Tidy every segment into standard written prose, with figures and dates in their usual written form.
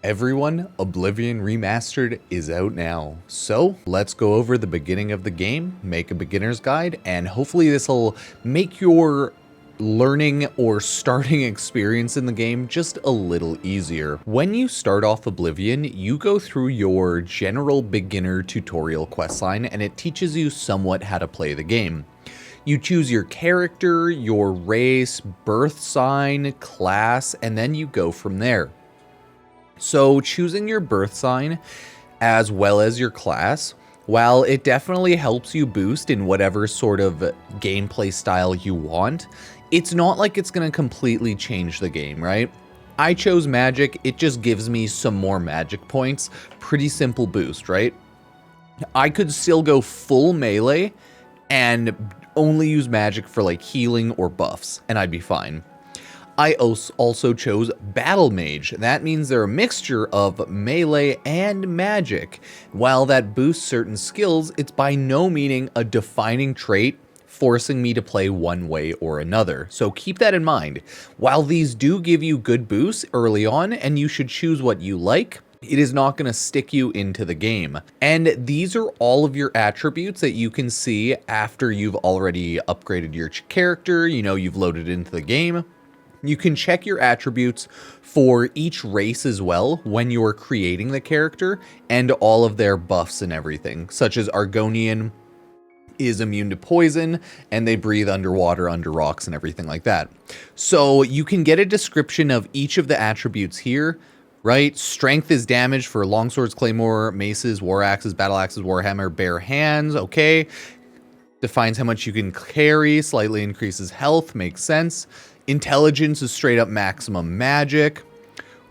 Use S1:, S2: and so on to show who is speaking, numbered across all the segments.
S1: Everyone, Oblivion Remastered is out now. So let's go over the beginning of the game, make a beginner's guide, and hopefully this will make your learning or starting experience in the game just a little easier. When you start off Oblivion, you go through your general beginner tutorial questline and it teaches you somewhat how to play the game. You choose your character, your race, birth sign, class, and then you go from there. So choosing your birth sign as well as your class, while it definitely helps you boost in whatever sort of gameplay style you want, it's not like it's going to completely change the game, right? I chose magic, it just gives me some more magic points. Pretty simple boost, right? I could still go full melee and only use magic for like healing or buffs, and I'd be fine. I also chose Battle Mage. That means they're a mixture of melee and magic. While that boosts certain skills, it's by no means a defining trait forcing me to play one way or another. So keep that in mind. While these do give you good boosts early on, and you should choose what you like, it is not going to stick you into the game. And these are all of your attributes that you can see after you've already upgraded your character, you've loaded into the game. You can check your attributes for each race as well when you're creating the character and all of their buffs and everything, such as Argonian is immune to poison and they breathe underwater, under rocks, and everything like that. So you can get a description of each of the attributes here, right? Strength is damage for longswords, claymore, maces, war axes, battle axes, warhammer, bare hands, okay. Defines how much you can carry, slightly increases health, makes sense. Intelligence is straight up maximum magic.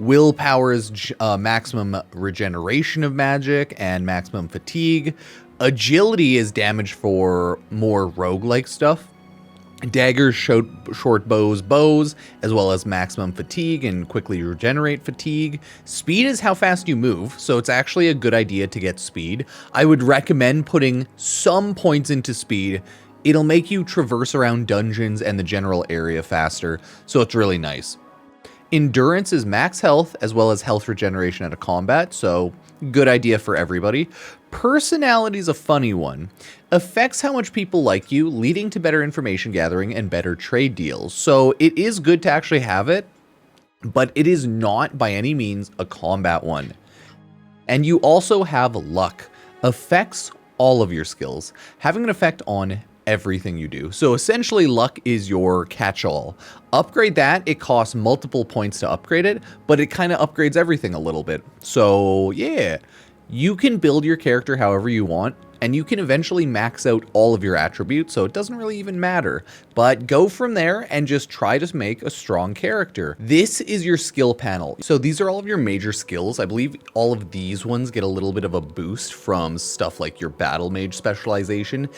S1: Willpower is maximum regeneration of magic and maximum fatigue. Agility is damage for more roguelike stuff. Daggers, short bows, as well as maximum fatigue and quickly regenerate fatigue. Speed is how fast you move, so it's actually a good idea to get speed. I would recommend putting some points into speed. It'll make you traverse around dungeons and the general area faster, so it's really nice. Endurance is max health as well as health regeneration at a combat, so good idea for everybody. Personality is a funny one. Affects how much people like you, leading to better information gathering and better trade deals. So it is good to actually have it, but it is not by any means a combat one. And you also have luck. Affects all of your skills, having an effect on everything you do. So essentially luck is your catch-all. Upgrade that, it costs multiple points to upgrade it, but it kind of upgrades everything a little bit. So yeah, you can build your character however you want, and you can eventually max out all of your attributes, so it doesn't really even matter. But go from there and just try to make a strong character. This is your skill panel. So these are all of your major skills. I believe all of these ones get a little bit of a boost from stuff like your Battle Mage specialization.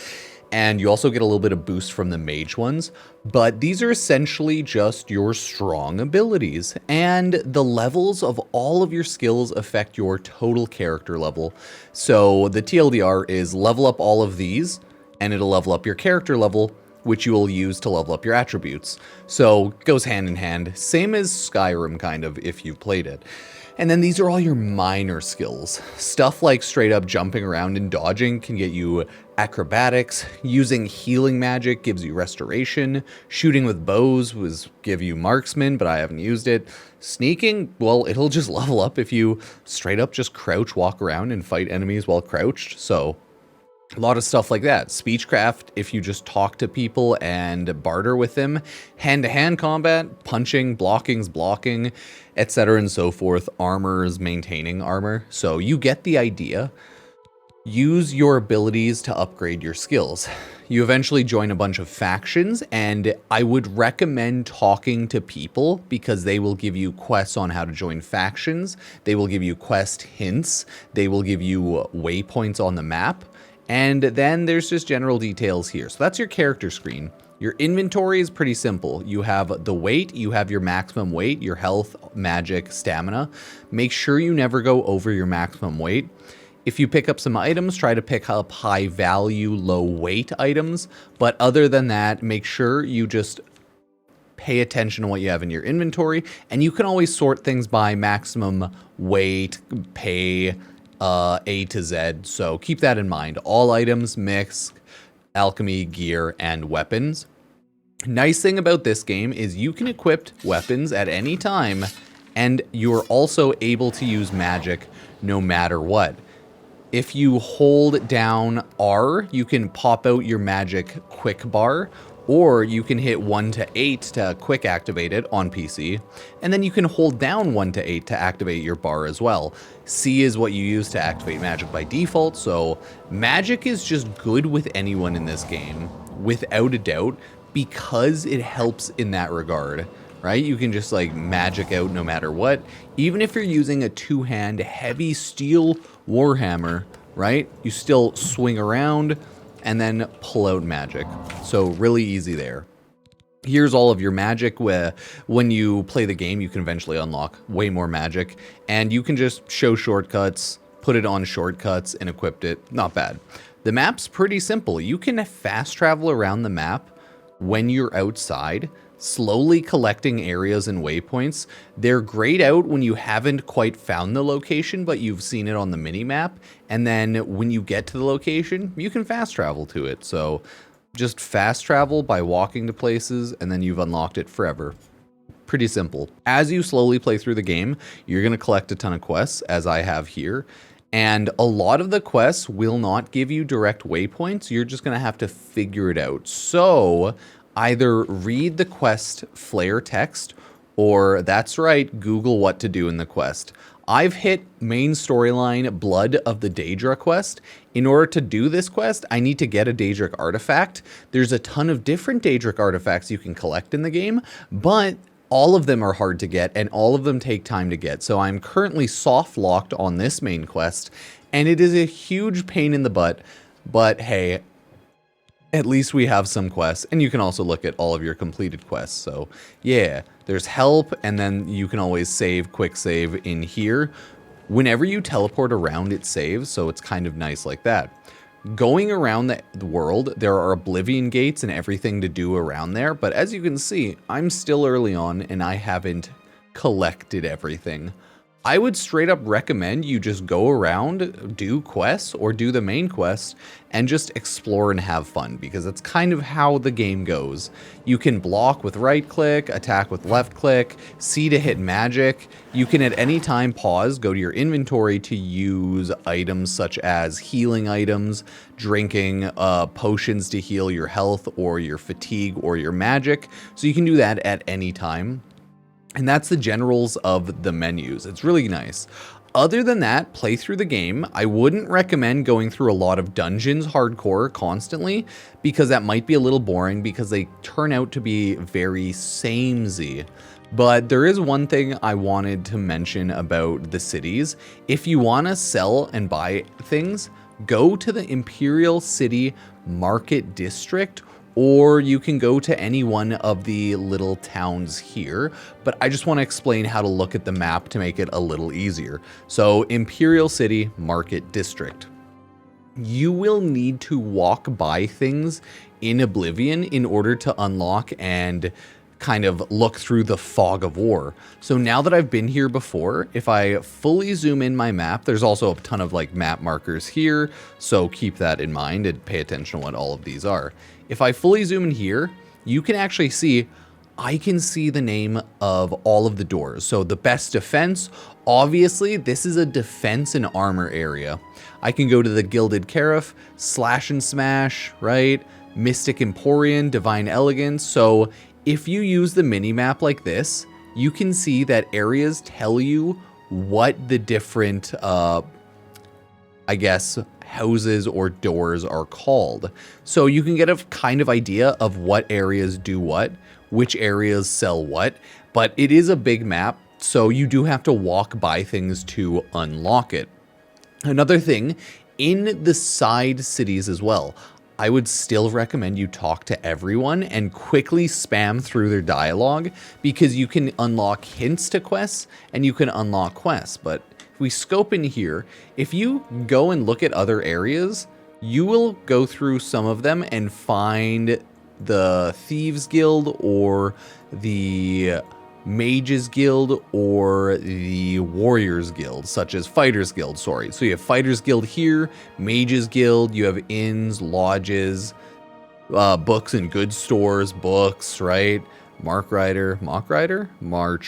S1: And you also get a little bit of boost from the mage ones, but these are essentially just your strong abilities, and the levels of all of your skills affect your total character level. So the TLDR is level up all of these, and it'll level up your character level, which you will use to level up your attributes. So it goes hand in hand, same as Skyrim kind of, if you've played it. And then these are all your minor skills. Stuff like straight up jumping around and dodging can get you acrobatics. Using healing magic gives you restoration. Shooting with bows give you marksman, but I haven't used it. Sneaking, well, it'll just level up if you straight up just crouch, walk around, and fight enemies while crouched. So a lot of stuff like that. Speechcraft, if you just talk to people and barter with them. Hand-to-hand combat, punching, blocking's blocking, etc. and so forth. Armor is maintaining armor. So you get the idea. Use your abilities to upgrade your skills. You eventually join a bunch of factions, and I would recommend talking to people because they will give you quests on how to join factions. They will give you quest hints. They will give you waypoints on the map. And then there's just general details here. So that's your character screen. Your inventory is pretty simple. You have the weight, you have your maximum weight, your health, magic, stamina. Make sure you never go over your maximum weight. If you pick up some items, try to pick up high value, low weight items. But other than that, make sure you just pay attention to what you have in your inventory, and you can always sort things by maximum weight, pay, A to Z. So keep that in mind. All items, mix, alchemy, gear, and weapons. Nice thing about this game is you can equip weapons at any time, and you're also able to use magic no matter what. If you hold down R, you can pop out your magic quick bar, or you can hit 1 to 8 to quick activate it on PC, and then you can hold down 1 to 8 to activate your bar as well. C is what you use to activate magic by default, so magic is just good with anyone in this game, without a doubt, because it helps in that regard, right? You can just like magic out no matter what. Even if you're using a two-hand heavy steel warhammer, right? You still swing around and then pull out magic. So really easy there. Here's all of your magic. When you play the game, you can eventually unlock way more magic, and you can just show shortcuts, put it on shortcuts, and equip it. Not bad. The map's pretty simple. You can fast travel around the map when you're outside, slowly collecting areas and waypoints. They're grayed out when you haven't quite found the location, but you've seen it on the mini-map. And then when you get to the location, you can fast travel to it. So just fast travel by walking to places, and then you've unlocked it forever. Pretty simple. As you slowly play through the game, you're going to collect a ton of quests, as I have here. And a lot of the quests will not give you direct waypoints. You're just going to have to figure it out. So either read the quest flare text, or that's right, Google what to do in the quest. I've hit main storyline Blood of the Daedra quest. In order to do this quest, I need to get a Daedric artifact. There's a ton of different Daedric artifacts you can collect in the game, but all of them are hard to get, and all of them take time to get. So I'm currently soft locked on this main quest, and it is a huge pain in the butt, but hey, at least we have some quests, and you can also look at all of your completed quests. So yeah, there's help, and then you can always save, quick save in here. Whenever you teleport around, it saves, so it's kind of nice like that. Going around the world, there are Oblivion gates and everything to do around there, but as you can see, I'm still early on and I haven't collected everything. I would straight up recommend you just go around, do quests, or do the main quest, and just explore and have fun, because that's kind of how the game goes. You can block with right click, attack with left click, C to hit magic. You can at any time pause, go to your inventory to use items such as healing items, drinking potions to heal your health or your fatigue or your magic. So you can do that at any time. And that's the generals of the menus. It's really nice. Other than that, play through the game. I wouldn't recommend going through a lot of dungeons hardcore constantly, because that might be a little boring, because they turn out to be very samey. But there is one thing I wanted to mention about the cities. If you want to sell and buy things, go to the Imperial City Market District, or you can go to any one of the little towns here, but I just want to explain how to look at the map to make it a little easier. So Imperial City Market District. You will need to walk by things in Oblivion in order to unlock and kind of look through the fog of war. So now that I've been here before, if I fully zoom in my map, there's also a ton of like map markers here, so keep that in mind and pay attention to what all of these are. If I fully zoom in here, you can actually see, I can see the name of all of the doors. So the best defense, obviously this is a defense and armor area. I can go to the Gilded Carafe, Slash and Smash, right? Mystic Emporium, Divine Elegance. So if you use the mini-map like this, you can see that areas tell you what the different, I guess, houses or doors are called. So you can get a kind of idea of what areas do what, which areas sell what, but it is a big map, so you do have to walk by things to unlock it. Another thing, in the side cities as well, I would still recommend you talk to everyone and quickly spam through their dialogue, because you can unlock hints to quests and you can unlock quests. But if we scope in here, if you go and look at other areas, you will go through some of them and find the Thieves Guild or the Mages Guild or the Warriors Guild, such as Fighters Guild, sorry. So you have Fighters Guild here, Mages Guild, you have inns, lodges, books and goods stores, books, right? March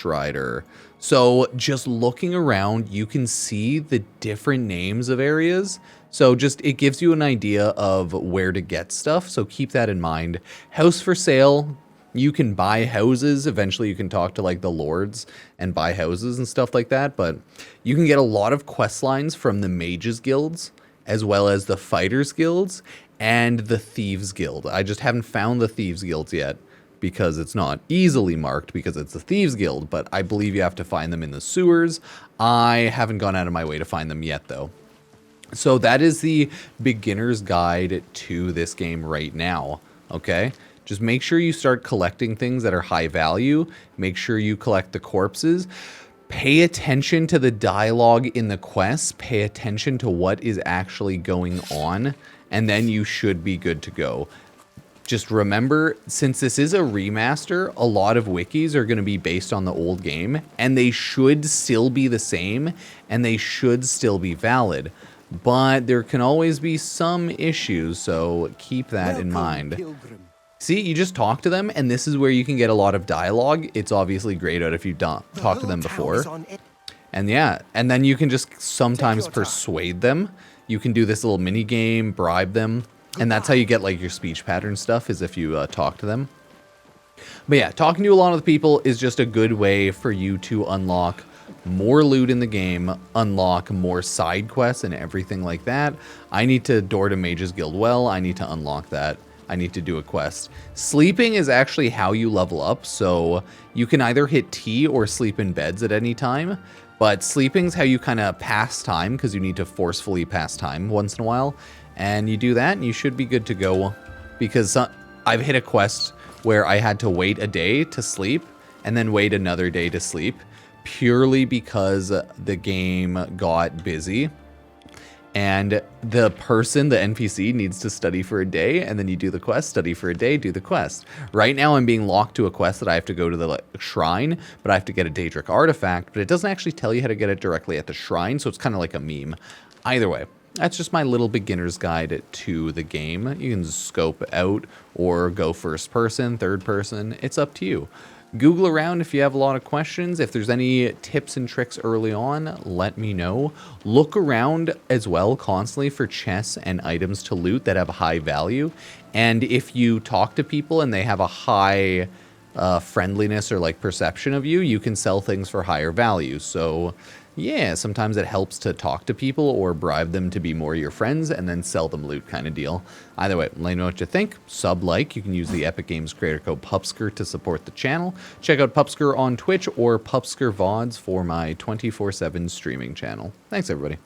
S1: Rider. So just looking around, you can see the different names of areas. So just, it gives you an idea of where to get stuff. So keep that in mind. House for sale. You can buy houses. Eventually you can talk to like the lords and buy houses and stuff like that. But you can get a lot of quest lines from the mages guilds as well as the fighters guilds and the thieves guild. I just haven't found the thieves guilds yet because it's not easily marked because it's the thieves guild, but I believe you have to find them in the sewers. I haven't gone out of my way to find them yet though. So that is the beginner's guide to this game right now, okay? Just make sure you start collecting things that are high value. Make sure you collect the corpses. Pay attention to the dialogue in the quests. Pay attention to what is actually going on, and then you should be good to go. Just remember, since this is a remaster, a lot of wikis are going to be based on the old game, and they should still be the same, and they should still be valid. But there can always be some issues, so keep that in mind.
S2: Pilgrim.
S1: See, you just talk to them, and this is where you can get a lot of dialogue. It's obviously grayed out if you've talked to them before. And yeah, and then you can just sometimes persuade them. You can do this little mini game, bribe them. And that's how you get like your speech pattern stuff, is if you talk to them. But yeah, talking to a lot of the people is just a good way for you to unlock more loot in the game, unlock more side quests and everything like that. I need to door to Mages Guild Well. I need to unlock that. I need to do a quest. Sleeping is actually how you level up. So you can either hit T or sleep in beds at any time. But sleeping's how you kind of pass time, because you need to forcefully pass time once in a while. And you do that and you should be good to go, because I've hit a quest where I had to wait a day to sleep and then wait another day to sleep, purely because the game got busy and the person, the NPC, needs to study for a day, and then you do the quest, study for a day, do the quest. Right now I'm being locked to a quest that I have to go to the shrine, but I have to get a Daedric artifact, but it doesn't actually tell you how to get it directly at the shrine, so it's kind of like a meme. Either way, that's just my little beginner's guide to the game. You can scope out or go first person, third person. It's up to you. Google around if you have a lot of questions. If there's any tips and tricks early on, let me know. Look around as well constantly for chests and items to loot that have high value. And if you talk to people and they have a high friendliness or like perception of you, you can sell things for higher value. So yeah, sometimes it helps to talk to people or bribe them to be more your friends and then sell them loot kind of deal. Either way, let me know what you think. Like. You can use the Epic Games creator code Pupsker to support the channel. Check out Pupsker on Twitch or Pupsker VODs for my 24/7 streaming channel. Thanks, everybody.